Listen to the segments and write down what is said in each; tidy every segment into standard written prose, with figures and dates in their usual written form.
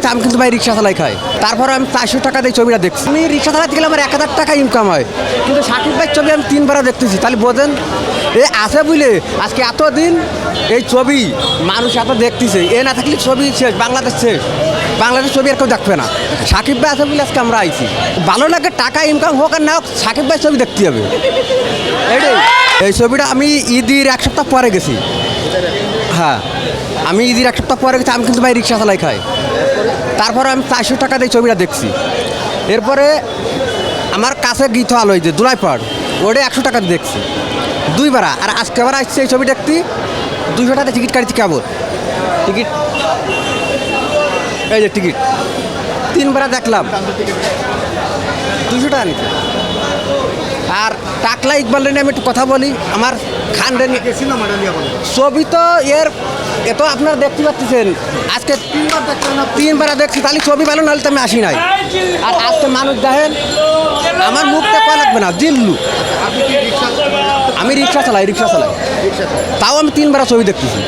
গেছে, আমি কিন্তু ভাই রিক্সা চালাই খাই। তারপরে আমি 400 টাকা দিয়ে ছবিটা দেখছি। আমি রিক্সা চালাতে গেলে আমার 1000 টাকা ইনকাম হয়, কিন্তু সাকিব ভাই ছবি আমি 3বার দেখতেছি। তাহলে বোঝেন এ আছে বুঝলে আজকে এতদিন এই ছবি মানুষ এত দেখতেছে। এ না থাকলে ছবি শেষ, বাংলাদেশ শেষ, বাংলাদেশ ছবি আর কেউ দেখবে না। সাকিব ভাই আছে বলে আজকে আমরা আইছি। ভালো লাগে, টাকা ইনকাম হোক আর না হোক, সাকিব ভাই ছবি দেখতে হবে। এই ছবিটা আমি ঈদের 1 সপ্তাহ পরে গেছি। হ্যাঁ, আমি ঈদের 1 সপ্তাহ পরে গেছি। আমি কিন্তু ভাই রিক্সা চালাই খাই। তারপরে আমি 400 টাকা দিয়ে ছবিটা দেখছি। এরপরে আমার কাছে গীত হল ওই যে দুলাইপাড়, ওটা 100 টাকা দিয়ে দেখছি 2বার। আর আজকে আবার আসছে এই ছবি দেখতে 200 টাকা টিকিট কাটছি। কেবল টিকিট, এই যে টিকিট 3বার দেখলাম 200 টাকা নিতে। আর টাকলা ইকবাল নিয়ে আমি একটু কথা বলি। আমার খান রেনি ছবি তো এ তো আপনারা দেখতে পাচ্ছেন, আজকে 3বার দেখছি। তাহলে ছবি ভালো নাহলে তো আমি আসি নাই। আর আজকে মানুষ দেখেন, আমার মুখটা কয়া লাগবে না, জিল্লু। আমি রিক্সা চালাই, তাও আমি 3বার ছবি দেখতেছি।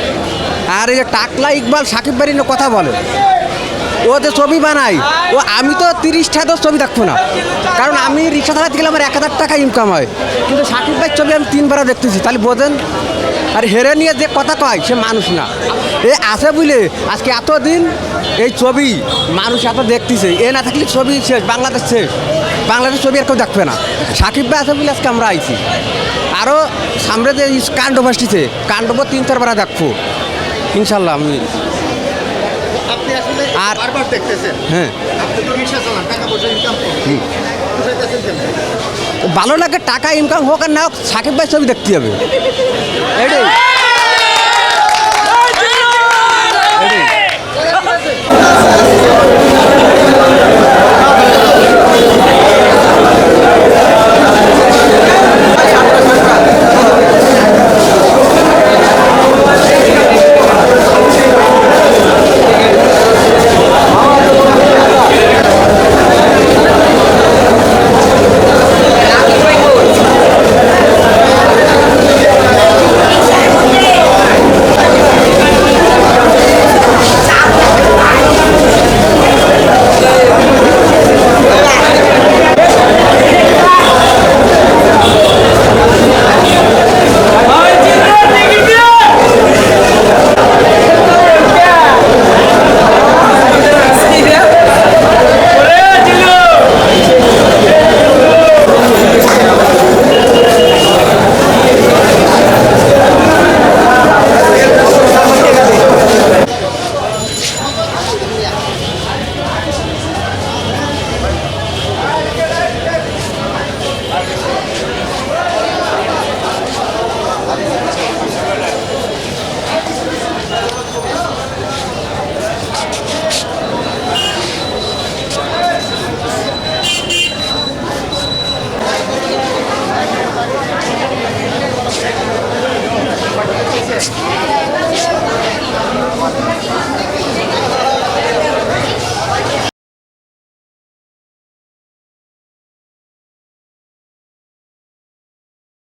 আর এই যে টাকলা ইকবাল সাকিব ভাই নিয়ে কথা বলে, ও যে ছবি বানাই, ও আমি তো 30টা ছবি দেখবো না, কারণ আমি রিক্সা চালাতে গেলে আমার 1000 টাকা ইনকাম হয়, কিন্তু সাকিব ভাই ছবি আমি 3বার দেখতেছি। তাহলে বোঝেন আর হেরে নিয়ে যে কথা কয় সে মানুষ না। এ আছে বুঝলে আজকে এতদিন এই ছবি মানুষ এত দেখতেছে। এ না থাকলে ছবি শেষ, বাংলাদেশ শেষ, বাংলাদেশ ছবি আর কেউ দেখবে না। সাকিব ভাই আছে বলে আজকে আমরা আইছি। আরও সামনে যে কাণ্ড ভাসছে, কাণ্ডব 3-4বার দেখবো ইনশাল্লাহ আমি। আর হ্যাঁ, ভালো লাগে, টাকা ইনকাম হোক আর না হোক, সাকিব ভাই ছবি দেখতে হবে। এটাই